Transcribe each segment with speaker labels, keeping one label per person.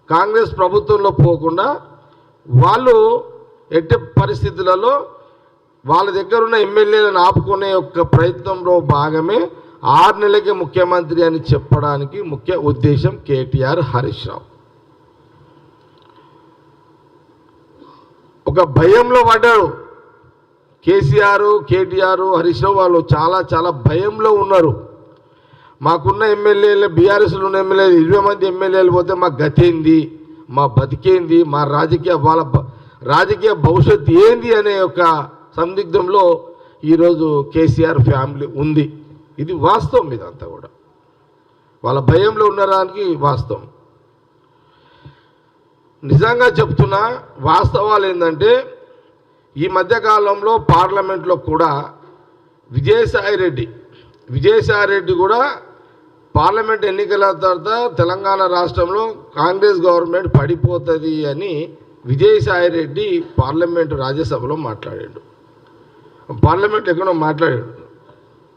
Speaker 1: కాంగ్రెస్ ప్రభుత్వంలో పోకుండా వాళ్ళు ఎట్టి పరిస్థితులలో వాళ్ళ దగ్గర ఉన్న ఎమ్మెల్యేలను ఆపుకునే యొక్క ప్రయత్నంలో భాగమే 6 నెలలకే ముఖ్యమంత్రి అని చెప్పడానికి ముఖ్య ఉద్దేశం కేటీఆర్ హరీష్ రావు. ఒక భయంలో పడ్డాడు కేసీఆర్, కేటీఆర్, హరీష్ రావు. వాళ్ళు చాలా భయంలో ఉన్నారు. మాకున్న ఎమ్మెల్యేలు, బీఆర్ఎస్లో ఉన్న ఎమ్మెల్యేలు 20 మంది ఎమ్మెల్యేలు పోతే మా గతేంది, మా బతికేంది, మా వాళ్ళ రాజకీయ భవిష్యత్తు ఏంది అనే ఒక సందిగ్ధంలో ఈరోజు కేసీఆర్ ఫ్యామిలీ ఉంది. ఇది వాస్తవం. ఇదంతా కూడా వాళ్ళ భయంలో ఉండడానికి వాస్తవం. నిజంగా చెప్తున్నా, వాస్తవాలు ఏంటంటే ఈ మధ్యకాలంలో పార్లమెంట్లో కూడా విజయసాయి రెడ్డి కూడా పార్లమెంట్ ఎన్నికల తర్వాత తెలంగాణ రాష్ట్రంలో కాంగ్రెస్ గవర్నమెంట్ పడిపోతుంది అని విజయసాయి రెడ్డి పార్లమెంటు రాజ్యసభలో మాట్లాడాడు. పార్లమెంట్ ఎక్కడో మాట్లాడాడు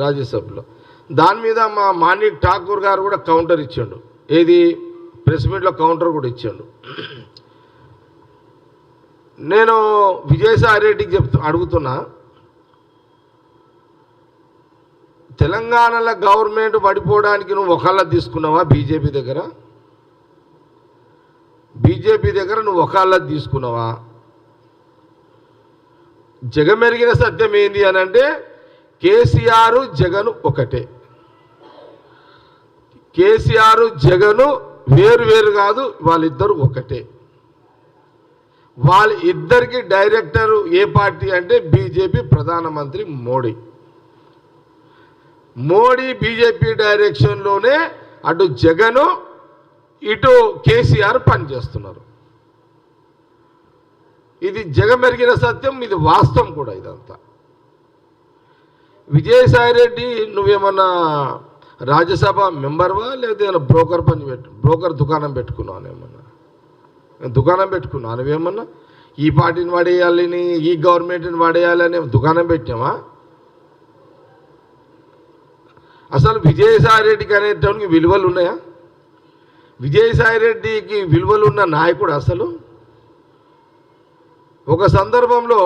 Speaker 1: రాజ్యసభలో. దాని మీద మా మాణిక్ ఠాకూర్ గారు కూడా కౌంటర్ ఇచ్చాడు. ఏది ప్రెస్ మీట్లో కౌంటర్ కూడా ఇచ్చాడు. నేను విజయసాయి రెడ్డికి అడుగుతున్నా, తెలంగాణలో గవర్నమెంట్ పడిపోవడానికి నువ్వు ఒకళ్ళ తీసుకున్నావా? బీజేపీ దగ్గర నువ్వు ఒకళ్ళ తీసుకున్నావా? జగమెరిగిన సత్యం ఏంది అని అంటే కేసీఆర్ జగన్ ఒకటే. కేసీఆర్ జగన్ వేరు కాదు, వాళ్ళిద్దరు ఒకటే. వాళ్ళ ఇద్దరికి డైరెక్టర్ ఏ పార్టీ అంటే బీజేపీ, ప్రధానమంత్రి మోడీ బీజేపీ డైరెక్షన్లోనే అటు జగన్ ఇటు కేసీఆర్ పనిచేస్తున్నారు. ఇది జగమెరిగిన సత్యం, ఇది వాస్తవం కూడా. ఇదంతా విజయసాయి రెడ్డి నువ్వేమన్నా రాజ్యసభ మెంబర్వా లేదా బ్రోకర్ దుకాణం పెట్టుకున్నావు? ఏమన్నా దుకాణం పెట్టుకున్నావు నువ్వేమన్నా? ఈ పార్టీని వాడేయాలని, ఈ గవర్నమెంట్ని వాడేయాలని దుకాణం పెట్టామా? అసలు విజయసాయి రెడ్డికి అనేటానికి విలువలు ఉన్నాయా? విజయసాయి రెడ్డికి విలువలు ఉన్న నాయకుడు అసలు? ఒక సందర్భంలో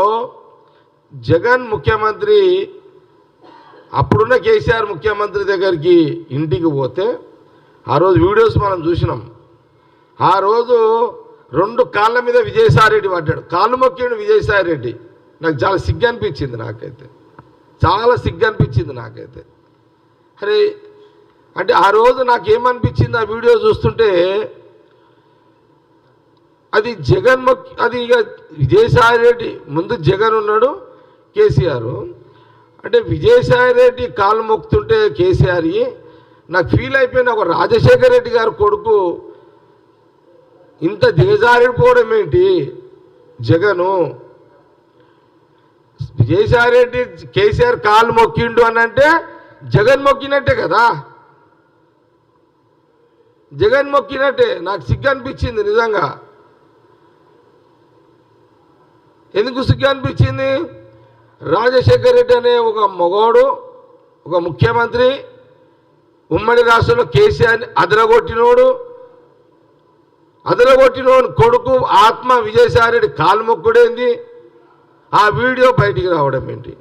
Speaker 1: జగన్ ముఖ్యమంత్రి, అప్పుడున్న కేసీఆర్ ముఖ్యమంత్రి దగ్గరికి ఇంటికి పోతే ఆ రోజు వీడియోస్ మనం చూసినాం. ఆ రోజు 2 కాళ్ళ మీద విజయసాయి రెడ్డి పడ్డాడు. కాళ్ళు మొక్కిండు విజయసాయి రెడ్డి. నాకు చాలా సిగ్గు అనిపించింది. చాలా సిగ్గు అనిపించింది నాకైతే. అరే అంటే ఆ రోజు నాకేమనిపించింది ఆ వీడియో చూస్తుంటే, అది అది ఇక విజయసాయి రెడ్డి ముందు జగన్ ఉన్నాడు, కేసీఆర్. అంటే విజయసాయి రెడ్డి కాళ్ళు మొక్కుతుంటే కేసీఆర్ నాకు ఫీల్ అయిపోయింది. ఒక రాజశేఖర రెడ్డి గారు కొడుకు ఇంత దిగజారిపోవడం ఏంటి జగను? విజయసాయి రెడ్డి కేసీఆర్ కాళ్ళు మొక్కిండు అని అంటే జగన్ మొక్కినట్టే కదా. జగన్ మొక్కినట్టే. నాకు సిగ్గు అనిపించింది నిజంగా. ఎందుకు సిగ్గు అనిపించింది? రాజశేఖర రెడ్డి అనే ఒక మగవాడు, ఒక ముఖ్యమంత్రి, ఉమ్మడి రాష్ట్రంలో కేసీఆర్ని అదరగొట్టినోడు కొడుకు ఆత్మ విజయసాయి రెడ్డి కాలు మొక్కుడేంది? ఆ వీడియో బయటికి రావడం ఏంటి?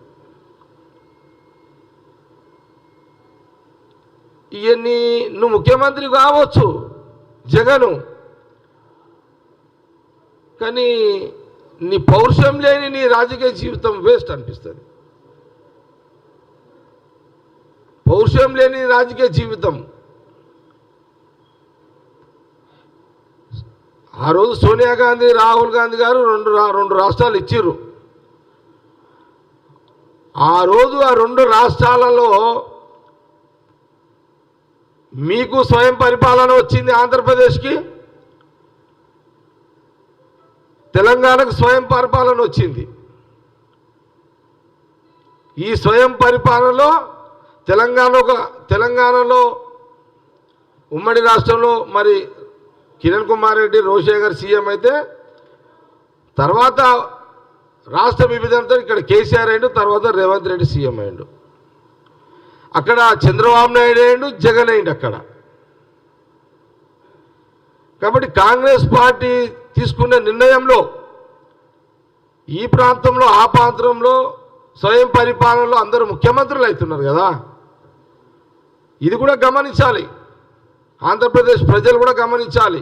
Speaker 1: ఇవన్నీ నువ్వు ముఖ్యమంత్రి కావచ్చు జగను, కానీ నీ పౌరుషం లేని నీ రాజకీయ జీవితం వేస్ట్ అనిపిస్తుంది. పౌరుషం లేని రాజకీయ జీవితం. ఆ రోజు సోనియా గాంధీ, రాహుల్ గాంధీ గారు రెండు రాష్ట్రాలు ఇచ్చిర్రు. ఆ రోజు ఆ 2 రాష్ట్రాలలో మీకు స్వయం పరిపాలన వచ్చింది ఆంధ్రప్రదేశ్కి, తెలంగాణకు స్వయం పరిపాలన వచ్చింది. ఈ స్వయం పరిపాలనలో తెలంగాణలో ఉమ్మడి రాష్ట్రంలో మరి కిరణ్ కుమార్ రెడ్డి, రోషేగర్ సీఎం అయితే, తర్వాత రాష్ట్ర విభజనతో ఇక్కడ కేసీఆర్ అయ్యిండు, తర్వాత రేవంత్ రెడ్డి సీఎం అయ్యిండు. అక్కడ చంద్రబాబు నాయుడు అయ్యిండు, జగన్ అయ్యిండు. అక్కడ కాబట్టి కాంగ్రెస్ పార్టీ తీసుకున్న నిర్ణయంలో ఈ ప్రాంతంలో ఆ ప్రాంతంలో స్వయం పరిపాలనలో అందరూ ముఖ్యమంత్రులు అవుతున్నారు కదా, ఇది కూడా గమనించాలి. ఆంధ్రప్రదేశ్ ప్రజలు కూడా గమనించాలి.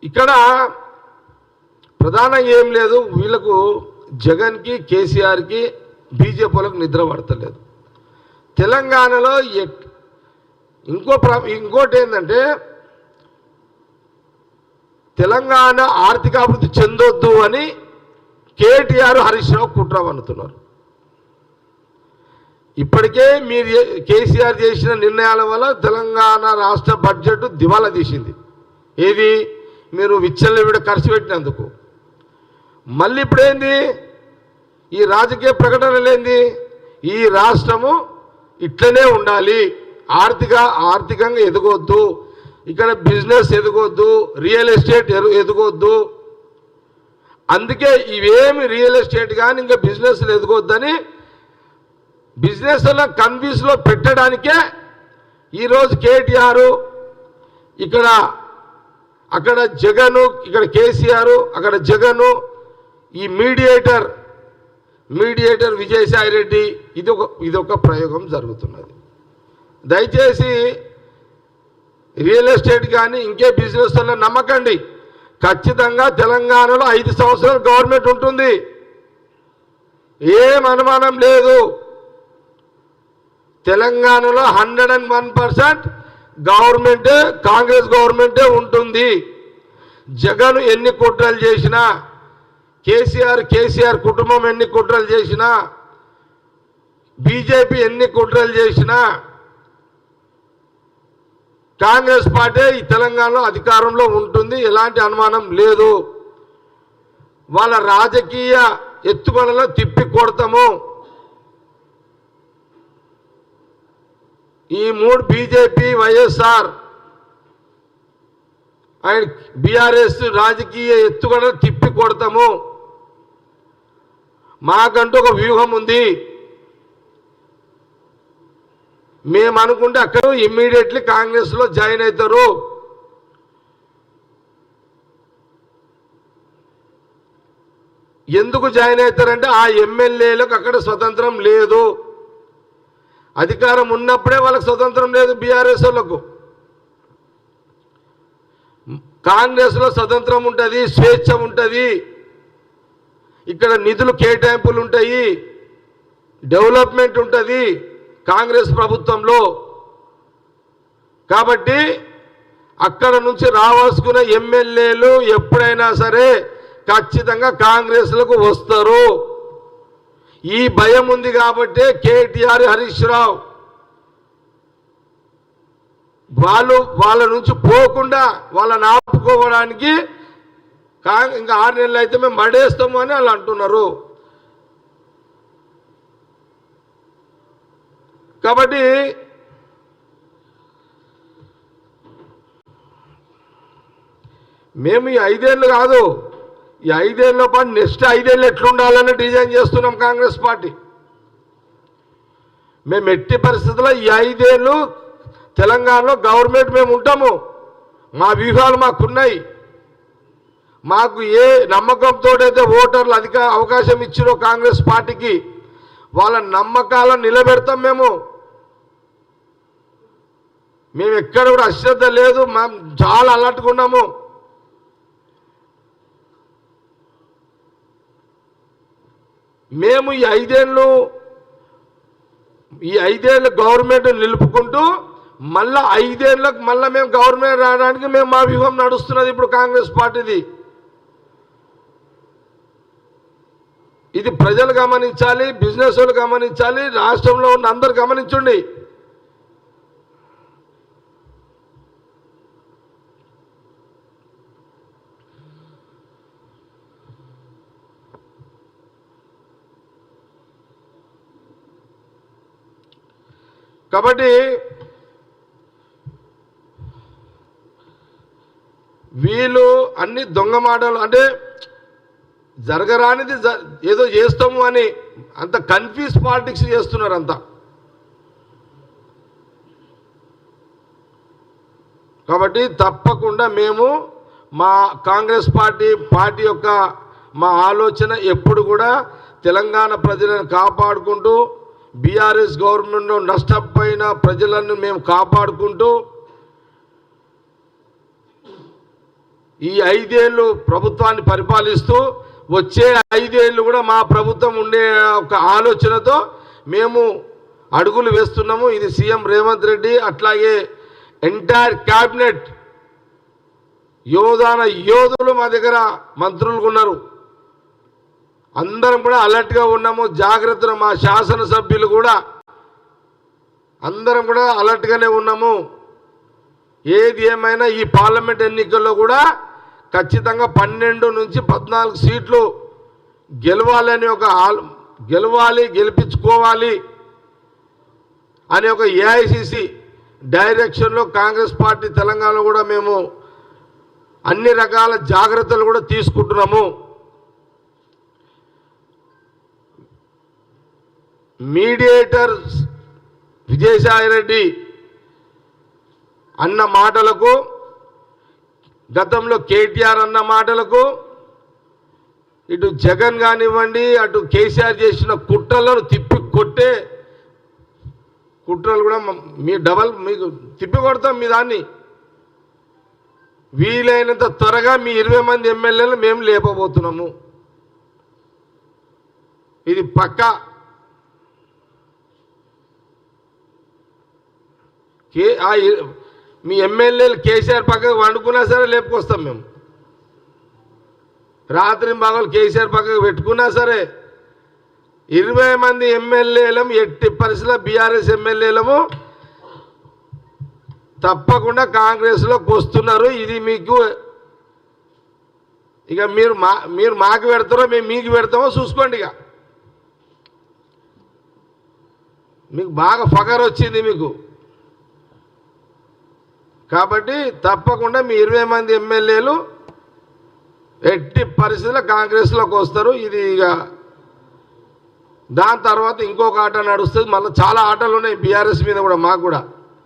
Speaker 1: ఇక్కడ ప్రధానంగా ఏం లేదు, వీళ్ళకు జగన్కి కేసీఆర్కి బీజేపీలకు నిద్ర పడతలేదు. తెలంగాణలో ఇంకోటి ఏంటంటే తెలంగాణ ఆర్థికాభివృద్ధి చెందొద్దు అని కేటీఆర్ హరీష్ రావు కుట్ర పన్నుతున్నారు. ఇప్పటికే మీరు కేసీఆర్ చేసిన నిర్ణయాల వల్ల తెలంగాణ రాష్ట్ర బడ్జెట్ దివాలా తీసింది. ఏది మీరు విచ్చలవిడ ఖర్చు పెట్టినందుకు. మళ్ళీ ఇప్పుడేంది ఈ రాజకీయ ప్రకటనలేంది, ఈ రాష్ట్రము ఇట్లనే ఉండాలి, ఆర్థికంగా ఎదగొద్దు, ఇక్కడ బిజినెస్ ఎదగొద్దు, రియల్ ఎస్టేట్ ఎదగొద్దు, అందుకే ఇవేమి రియల్ ఎస్టేట్ కానీ ఇంకా బిజినెస్లు ఎదగొద్దని బిజినెస్లో కన్ఫ్యూజ్లో పెట్టడానికే ఈరోజు కేటీఆర్ అక్కడ జగను, ఇక్కడ కేసీఆర్, అక్కడ జగను, ఈ మీడియేటర్ విజయసాయి రెడ్డి, ఇదొక ప్రయోగం జరుగుతున్నది. దయచేసి రియల్ ఎస్టేట్ కానీ ఇంకే బిజినెస్లో నమ్మకండి. ఖచ్చితంగా తెలంగాణలో 5 సంవత్సరాలు గవర్నమెంట్ ఉంటుంది, ఏం అనుమానం లేదు. తెలంగాణలో 101% గవర్నమెంటే, కాంగ్రెస్ గవర్నమెంటే ఉంటుంది. జగన్ ఎన్ని కుట్రలు చేసినా, కేసీఆర్ కుటుంబం ఎన్ని కుట్రలు చేసినా, బీజేపీ ఎన్ని కుట్రలు చేసినా కాంగ్రెస్ పార్టీ ఈ తెలంగాణలో అధికారంలో ఉంటుంది, ఎలాంటి అనుమానం లేదు. వాళ్ళ రాజకీయ ఎత్తుగడలో తిప్పి కొడతాము. ఈ 3 బీజేపీ, వైఎస్ఆర్ అండ్ బీఆర్ఎస్ రాజకీయ ఎత్తుగడలు తిప్పి కొడతాము. మాకంటూ ఒక వ్యూహం ఉంది. మేము అనుకుంటే అక్కడ ఇమ్మీడియట్లీ కాంగ్రెస్లో జాయిన్ అవుతారు. ఎందుకు జాయిన్ అవుతారంటే ఆ ఎమ్మెల్యేలకు అక్కడ స్వతంత్రం లేదు. అధికారం ఉన్నప్పుడే వాళ్ళకి స్వతంత్రం లేదు. బీఆర్ఎస్ వాళ్ళకు కాంగ్రెస్లో స్వతంత్రం ఉంటుంది, స్వేచ్ఛ ఉంటుంది, ఇక్కడ నిధులు కేటాయింపులు ఉంటాయి, డెవలప్మెంట్ ఉంటుంది కాంగ్రెస్ ప్రభుత్వంలో. కాబట్టి అక్కడ నుంచి రావాల్సుకున్న ఎమ్మెల్యేలు ఎప్పుడైనా సరే ఖచ్చితంగా కాంగ్రెస్లకు వస్తారు. ఈ భయం ఉంది కాబట్టి కేటీఆర్, హరీష్ రావు వాళ్ళ నుంచి పోకుండా వాళ్ళని ఆపుకోవడానికి ఇంకా 6 నెలలు అయితే మేము మడేస్తాము అని వాళ్ళు అంటున్నారు. కాబట్టి మేము ఈ 5 ఏళ్ళు కాదు, ఈ 5 ఏళ్ళ పాటు నెక్స్ట్ 5 ఏళ్ళు ఎట్లుండాలని డిజైన్ చేస్తున్నాం కాంగ్రెస్ పార్టీ. మేము ఎట్టి పరిస్థితుల్లో ఈ 5 ఏళ్ళు తెలంగాణలో గవర్నమెంట్ మేము ఉంటాము. మా వ్యూహాలు మాకున్నాయి. మాకు ఏ నమ్మకంతో అయితే ఓటర్లు అవకాశం ఇచ్చిరో కాంగ్రెస్ పార్టీకి, వాళ్ళ నమ్మకాలను నిలబెడతాం. మేము ఎక్కడ కూడా అశ్రద్ధ లేదు, మేము చాలా అలర్ట్గా ఉన్నాము. మేము ఈ 5 ఏళ్ళు గవర్నమెంట్ నిలుపుకుంటూ మళ్ళా 5 ఏళ్ళకు మళ్ళీ మేము గవర్నమెంట్ రావడానికి మా వ్యూహం నడుస్తున్నది ఇప్పుడు కాంగ్రెస్ పార్టీది. ఇది ప్రజలు గమనించాలి, బిజినెస్ వాళ్ళు గమనించాలి, రాష్ట్రంలో ఉన్న అందరు గమనించండి. కాబట్టి వీళ్ళు అన్ని దొంగ మాటలు, అంటే జరగరానిది ఏదో చేస్తాము అని అంత కన్ఫ్యూజ్ పాలిటిక్స్ చేస్తున్నారు అంతా. కాబట్టి తప్పకుండా మేము మా కాంగ్రెస్ పార్టీ యొక్క మా ఆలోచన ఎప్పుడు కూడా తెలంగాణ ప్రజలను కాపాడుకుంటూ బీఆర్ఎస్ గవర్నమెంట్లో నష్టపోయిన ప్రజలను మేము కాపాడుకుంటూ ఈ 5 ఏళ్ళు ప్రభుత్వాన్ని పరిపాలిస్తూ వచ్చే 5 ఏళ్ళు కూడా మా ప్రభుత్వం ఉండే ఒక ఆలోచనతో మేము అడుగులు వేస్తున్నాము. ఇది సీఎం రేవంత్ రెడ్డి అట్లాగే ఎంటైర్ క్యాబినెట్ యోధులు మా దగ్గర మంత్రులు ఉన్నారు. అందరం కూడా అలర్ట్గా ఉన్నాము, జాగ్రత్తగా మా శాసనసభ్యులు కూడా అందరం కూడా అలర్ట్గానే ఉన్నాము. ఏది ఏమైనా ఈ పార్లమెంట్ ఎన్నికల్లో కూడా ఖచ్చితంగా 12 నుంచి 14 సీట్లు గెలిపించుకోవాలి అనే ఒక ఏఐసిసి డైరెక్షన్లో కాంగ్రెస్ పార్టీ తెలంగాణలో కూడా మేము అన్ని రకాల జాగ్రత్తలు కూడా తీసుకుంటున్నాము. మీడియేటర్ విజయసాయిరెడ్డి అన్న మాటలకు, గతంలో కేటీఆర్ అన్న మాటలకు, ఇటు జగన్ కానివ్వండి అటు కేసీఆర్ చేసిన కుట్రలను కొట్టే కుట్రలు కూడా మీకు తిప్పి కొడతాం. మీ దాన్ని వీలైనంత త్వరగా మీ 20 మంది ఎమ్మెల్యేలు మేము లేపబోతున్నాము. ఇది పక్కా. మీ ఎమ్మెల్యేలు కేసీఆర్ పక్కకు వండుకున్నా సరే లేపుకొస్తాం మేము. రాత్రి పగలు కేసీఆర్ పక్కకు పెట్టుకున్నా సరే 20 మంది ఎమ్మెల్యేలము ఎట్టి పరిస్థితుల్లో బీఆర్ఎస్ ఎమ్మెల్యేలము తప్పకుండా కాంగ్రెస్లోకి వస్తున్నారు. ఇది మీకు ఇక మీరు మాకు పెడతారో మేము మీకు పెడతామో చూసుకోండి. ఇక మీకు బాగా ఫగర్ వచ్చింది మీకు, కాబట్టి తప్పకుండా మీ 20 మంది ఎమ్మెల్యేలు ఎట్టి పరిస్థితుల్లో కాంగ్రెస్లోకి వస్తారు. ఇది ఇక దాని తర్వాత ఇంకొక ఆట నడుస్తుంది. మళ్ళీ చాలా ఆటలు ఉన్నాయి బీఆర్ఎస్ మీద కూడా, మాకు కూడా.